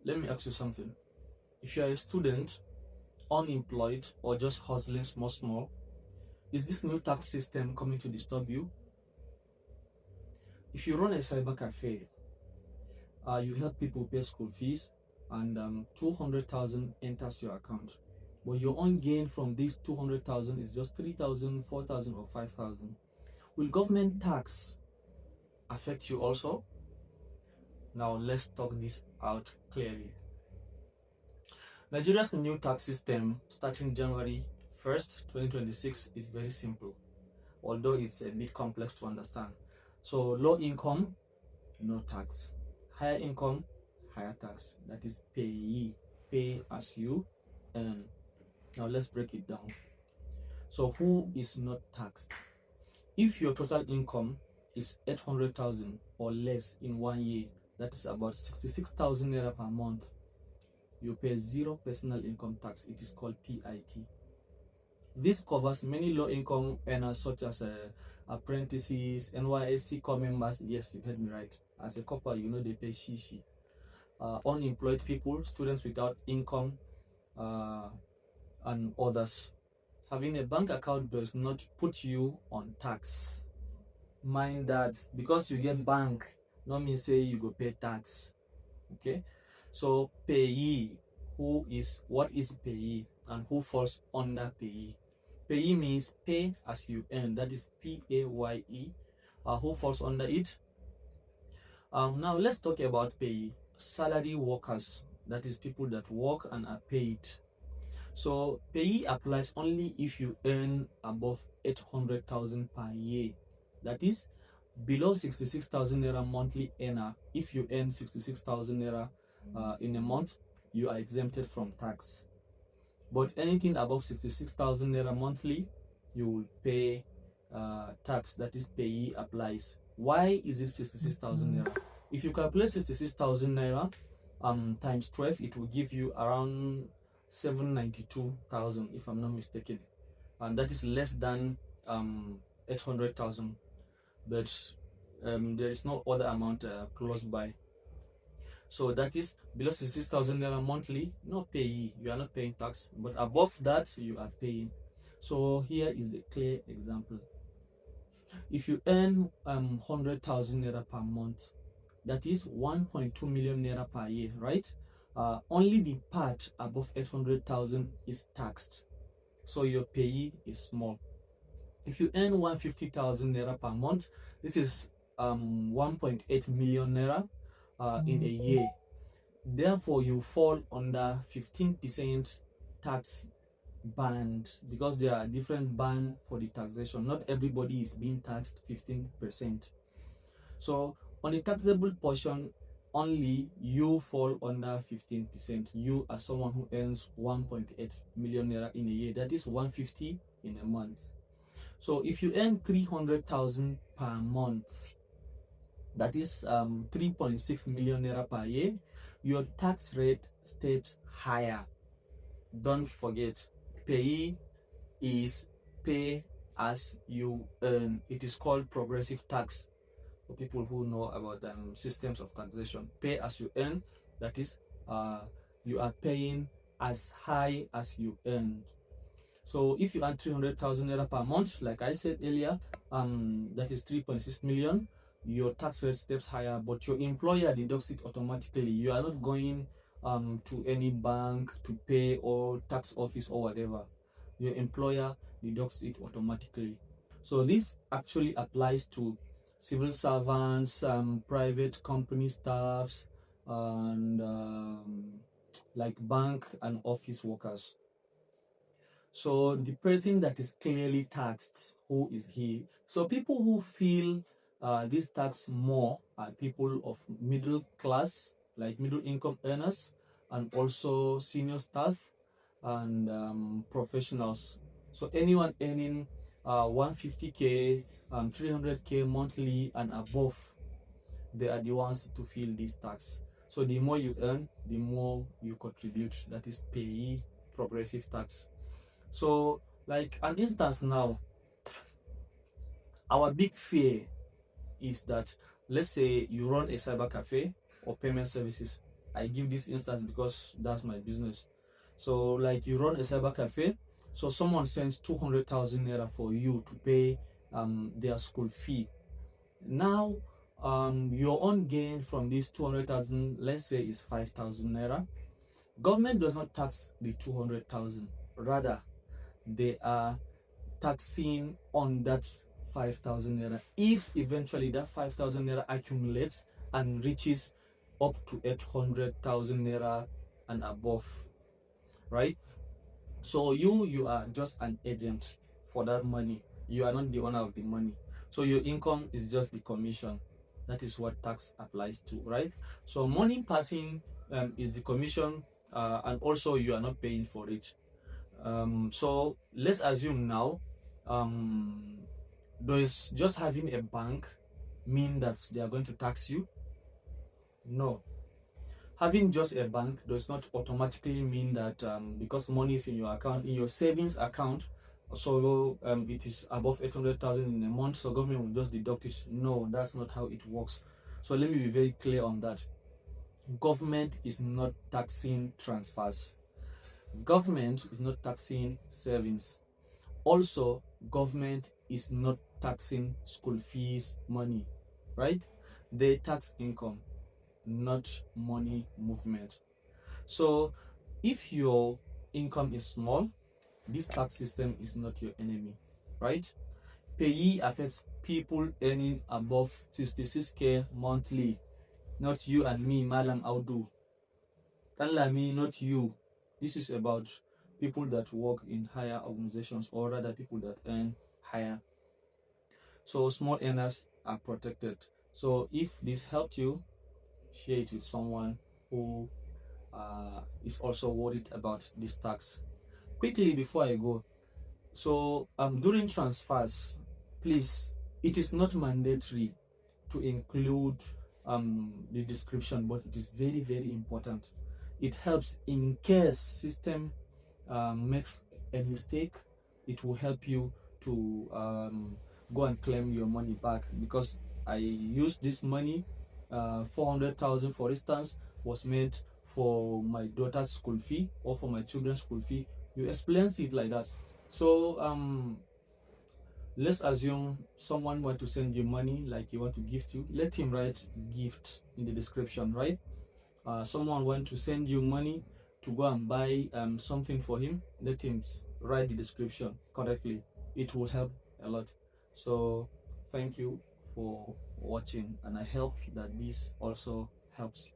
let me ask you something. If you are a student, unemployed, or just hustling small, is this new tax system coming to disturb you? If you run a cyber cafe, you help people pay school fees, and 200,000 enters your account, but your own gain from this 200,000 is just 3,000, 4,000, or 5,000. Will government tax affect you also? Now let's talk this out clearly. Nigeria's new tax system starting January 1st, 2026 is very simple, although it's a bit complex to understand. So low income, no tax. Higher income, higher tax. That is payee, pay as you earn. Now let's break it down. So who is not taxed? If your total income is 800,000 or less in 1 year, that is about 66,000 naira per month, you pay zero personal income tax. It is called PIT. This covers many low-income earners such as apprentices, NYSC corps members. Yes, you heard me right. As a corper, you know they pay shishi. Unemployed people, students without income, and others. Having a bank account does not put you on tax. Mind that because you get bank, not mean say you go pay tax. Okay, so payee, what is payee and who falls under payee? Payee means pay as you earn, that is PAYE. Who falls under it? Now let's talk about payee. Salary workers, that is people that work and are paid. So payee applies only if you earn above 800,000 per year. That is below 66,000 naira monthly earner. If you earn 66,000 naira in a month, you are exempted from tax. But anything above 66,000 naira monthly, you will pay tax. That is payee applies. Why is it 66,000 naira? If you calculate 66,000 naira times 12, it will give you around 792,000, if I'm not mistaken, and that is less than 800,000. But there is no other amount close by. So that is below 66,000 naira monthly, no payee, you are not paying tax. But above that, you are paying. So here is a clear example. If you earn 100,000 naira per month, that is 1.2 million naira per year, right? Only the part above 800,000 is taxed, so your payee is small. If you earn 150,000 naira per month, this is 1.8 million naira in a year. Therefore, you fall under 15% tax band, because there are different band for the taxation. Not everybody is being taxed 15%. So on the taxable portion, only you fall under 15%. You are someone who earns 1.8 million naira in a year, that is 150 in a month. So if you earn 300,000 per month, that is 3.6 million naira per year, your tax rate steps higher. Don't forget, payee is pay as you earn. It is called progressive tax. For people who know about systems of taxation, pay as you earn, that is you are paying as high as you earn. So if you earn 300,000 naira per month, like I said earlier, that is 3.6 million, your tax rate steps higher, but your employer deducts it automatically. You are not going to any bank to pay or tax office or whatever. Your employer deducts it automatically. So this actually applies to civil servants, private company staffs, and like bank and office workers. So the person that is clearly taxed, who is he? So people who feel this tax more are people of middle class, like middle income earners, and also senior staff and professionals. So anyone earning 150k, 300k monthly and above, they are the ones to feel this tax. So the more you earn, the more you contribute. That is payee progressive tax. So like an instance now, our big fear is that, let's say you run a cyber cafe or payment services, I give this instance because that's my business. So like you run a cyber cafe, so someone sends 200,000 naira for you to pay their school fee. Now your own gain from this 200,000, let's say, is 5,000 naira. Government does not tax the 200,000, rather they are taxing on that 5,000 naira. If eventually that 5,000 naira accumulates and reaches up to 800,000 naira and above, right? So you are just an agent for that money. You are not the owner of the money. So your income is just the commission. That is what tax applies to, right? So money passing is the commission, and also you are not paying for it. So let's assume now, does just having a bank mean that they are going to tax you? No. Having just a bank does not automatically mean that because money is in your account, in your savings account, so it is above 800,000 in a month, so government will just deduct it. No, that's not how it works. So let me be very clear on that. Government is not taxing transfers. Government is not taxing savings. Also, government is not taxing school fees money, right? They tax income, not money movement. So if your income is small, this tax system is not your enemy, right? Payee affects people earning above 66k monthly, not you and me, Malam Audu. Talami, not you. This is about people that work in higher organizations, or rather people that earn higher. So small earners are protected. So if this helped you, share it with someone who is also worried about this tax. Quickly before I go, so during transfers, please, it is not mandatory to include the description, but it is very, very important. It helps in case system makes a mistake. It will help you to go and claim your money back, because I used this money, 400,000 for instance, was meant for my daughter's school fee or for my children's school fee. You explain it like that. So let's assume someone want to send you money, like he want to gift you, let him write gift in the description, right? Someone want to send you money to go and buy something for him, let him write the description correctly. It will help a lot. So thank you for watching, and I hope that this also helps.